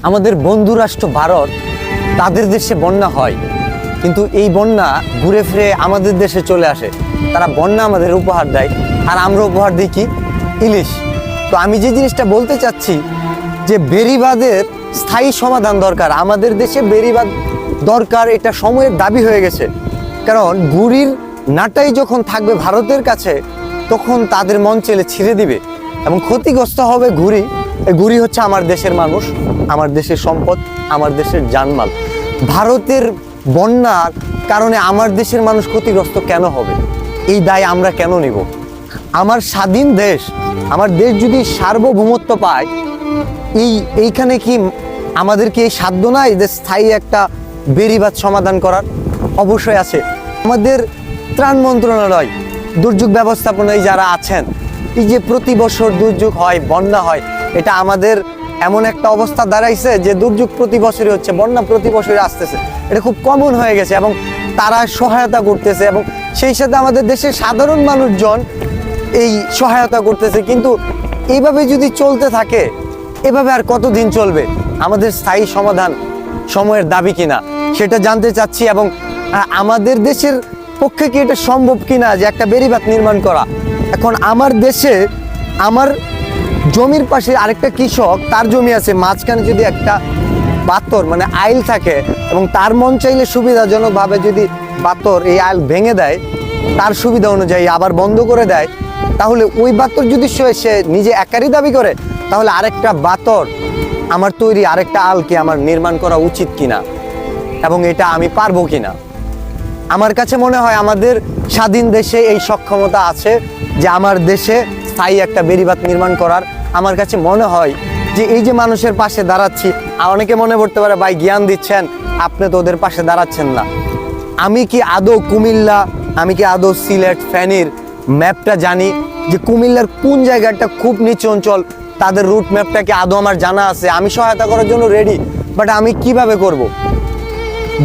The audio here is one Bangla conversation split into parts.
আমাদের বন্ধু রাষ্ট্র ভারত, তাদের দেশে বন্যা হয়, কিন্তু এই বন্যা ঘুরে ফিরে আমাদের দেশে চলে আসে। তারা বন্যা আমাদের উপহার দেয়, আর আমরা উপহার দিই কি? ইলিশ। তো আমি যে জিনিসটা বলতে চাচ্ছি যে বেড়িবাঁধের স্থায়ী সমাধান দরকার। আমাদের দেশে বেড়িবাঁধ দরকার, এটা সময়ের দাবি হয়ে গেছে। কারণ গুড়ির নাটাই যখন থাকবে ভারতের কাছে, তখন তাদের মন চেলে ছিঁড়ে দিবে এবং ক্ষতিগ্রস্ত হবে ঘুড়ি। এই ঘুড়ি হচ্ছে আমার দেশের মানুষ, আমার দেশের সম্পদ, আমার দেশের জানমাল। ভারতের বন্যার কারণে আমার দেশের মানুষ ক্ষতিগ্রস্ত কেন হবে? এই দায় আমরা কেন নিব? আমার স্বাধীন দেশ, আমার দেশ যদি সার্বভৌমত্ব পায়, এইখানে কি আমাদের কি এই সাধ্য নাই যে স্থায়ী একটা বেড়িবাঁধ সমাধান করার? অবশ্যই আছে। আমাদের ত্রাণ মন্ত্রণালয়, দুর্যোগ ব্যবস্থাপনায় যারা আছেন, এই যে প্রতি বছর দুর্যোগ হয়, বন্যা হয়, এটা আমাদের এমন একটা অবস্থা দাঁড়াইছে যে দুর্যোগ প্রতি বছরই হচ্ছে, বন্যা প্রতি বছরই আসতেছে। এটা খুব কমন হয়ে গেছে এবং তারা সহায়তা করতেছে এবং সেই সাথে আমাদের দেশের সাধারণ মানুষজন এই সহায়তা করতেছে। কিন্তু এইভাবে যদি চলতে থাকে, এভাবে আর কতদিন চলবে? আমাদের স্থায়ী সমাধান সময়ের দাবি কিনা সেটা জানতে চাচ্ছি। এবং আমাদের দেশের পক্ষে কি এটা সম্ভব কিনা যে একটা বেড়িবাঁধ নির্মাণ করা? এখন আমার দেশে, আমার জমির পাশে আরেকটা কৃষক, তার জমি আছে, মাঝখানে যদি একটা পাথর মানে আইল থাকে এবং তার মন চাইলে সুবিধাজনকভাবে যদি পাথর এই আইল ভেঙে দেয়, তার সুবিধা অনুযায়ী আবার বন্ধ করে দেয়, তাহলে ওই পাথর যদি সে নিজে একারই দাবি করে, তাহলে আরেকটা পাথর আমার তৈরি আরেকটা আলকে আমার নির্মাণ করা উচিত কিনা এবং এটা আমি পারবো কিনা? আমার কাছে মনে হয় আমাদের স্বাধীন দেশে এই সক্ষমতা আছে যে আমার দেশে স্থায়ী একটা বেড়িবাঁধ নির্মাণ করার। আমার কাছে মনে হয় যে এই যে মানুষের পাশে দাঁড়াচ্ছি, অনেকে মনে করতে পারে ভাই জ্ঞান দিচ্ছেন, আপনি তো ওদের পাশে দাঁড়াচ্ছেন না। আমি কি আদৌ কুমিল্লা, আমি কি আদৌ সিলেট, ফেনীর ম্যাপটা জানি যে কুমিল্লার কোন জায়গাটা খুব নিচু অঞ্চল, তাদের রুট ম্যাপটা কি আদৌ আমার জানা আছে? আমি সহায়তা করার জন্য রেডি, বাট আমি কিভাবে করব?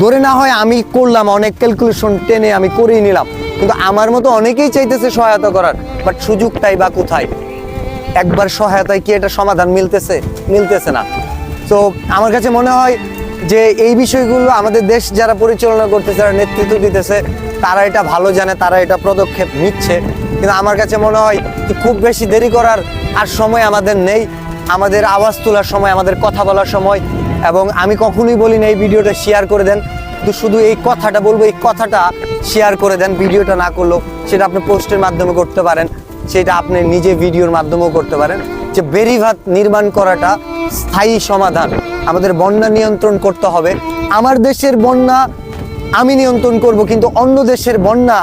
ধরে না হয় আমি করলাম, অনেক ক্যালকুলেশন টেনে আমি করেই নিলাম, কিন্তু আমার মতো অনেকেই চাইতেছে সহায়তা করার, বাট সুযোগটাই বা কোথায়? একবার সহায়তায় কি এটা সমাধান মিলতেছে না। তো আমার কাছে মনে হয় যে এই বিষয়গুলো আমাদের দেশ যারা পরিচালনা করতেছে, যারা নেতৃত্ব দিতেছে, তারা এটা ভালো জানে, তারা এটা পদক্ষেপ নিচ্ছে। কিন্তু আমার কাছে মনে হয় যে খুব বেশি দেরি করার আর সময় আমাদের নেই। আমাদের আওয়াজ তোলার সময়, আমাদের কথা বলার সময়। এবং আমি কখনোই বলি না এই ভিডিওটা শেয়ার করে দেন, তো শুধু এই কথাটা বলবো, এই কথাটা শেয়ার করে দেন। ভিডিওটা না করলেও সেটা আপনি পোস্টের মাধ্যমে করতে পারেন, সেটা আপনি নিজে ভিডিওর মাধ্যমেও করতে পারেন। যে বেড়িবাঁধ নির্মাণ করাটা স্থায়ী সমাধান। আমাদের বন্যা নিয়ন্ত্রণ করতে হবে। আমার দেশের বন্যা আমি নিয়ন্ত্রণ করব, কিন্তু অন্য দেশের বন্যা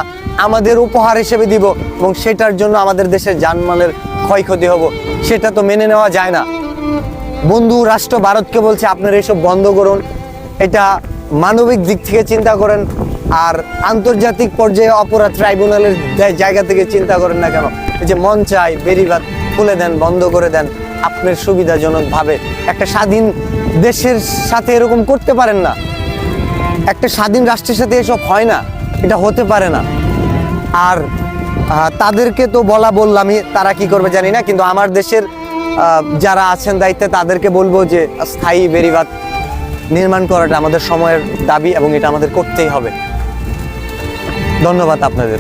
আমাদের উপহার হিসেবে দিব এবং সেটার জন্য আমাদের দেশের জানমালের ক্ষয়ক্ষতি হবো, সেটা তো মেনে নেওয়া যায় না। বন্ধু রাষ্ট্র ভারতকে বলছে আপনারা এসব বন্ধ করুন, এটা মানবিক দিক থেকে চিন্তা করেন, আর আন্তর্জাতিক পর্যায়ে অপরাধ ট্রাইব্যুনালের জায়গা থেকে চিন্তা করেন না কেন? এই যে মন চাই বেড়িবাঁধ খুলে দেন, বন্ধ করে দেন আপনার সুবিধাজনকভাবে। একটা স্বাধীন দেশের সাথে এরকম করতে পারেন না, একটা স্বাধীন রাষ্ট্রের সাথে এসব হয় না, এটা হতে পারে না। আর তাদেরকে তো বললামই, তারা কি করবে জানি না, কিন্তু আমার দেশের যারা আছেন দায়িত্বে, তাদেরকে বলবো যে স্থায়ী বেড়িবাঁধ নির্মাণ করাটা আমাদের সময়ের দাবি এবং এটা আমাদের করতেই হবে। ধন্যবাদ আপনাদের।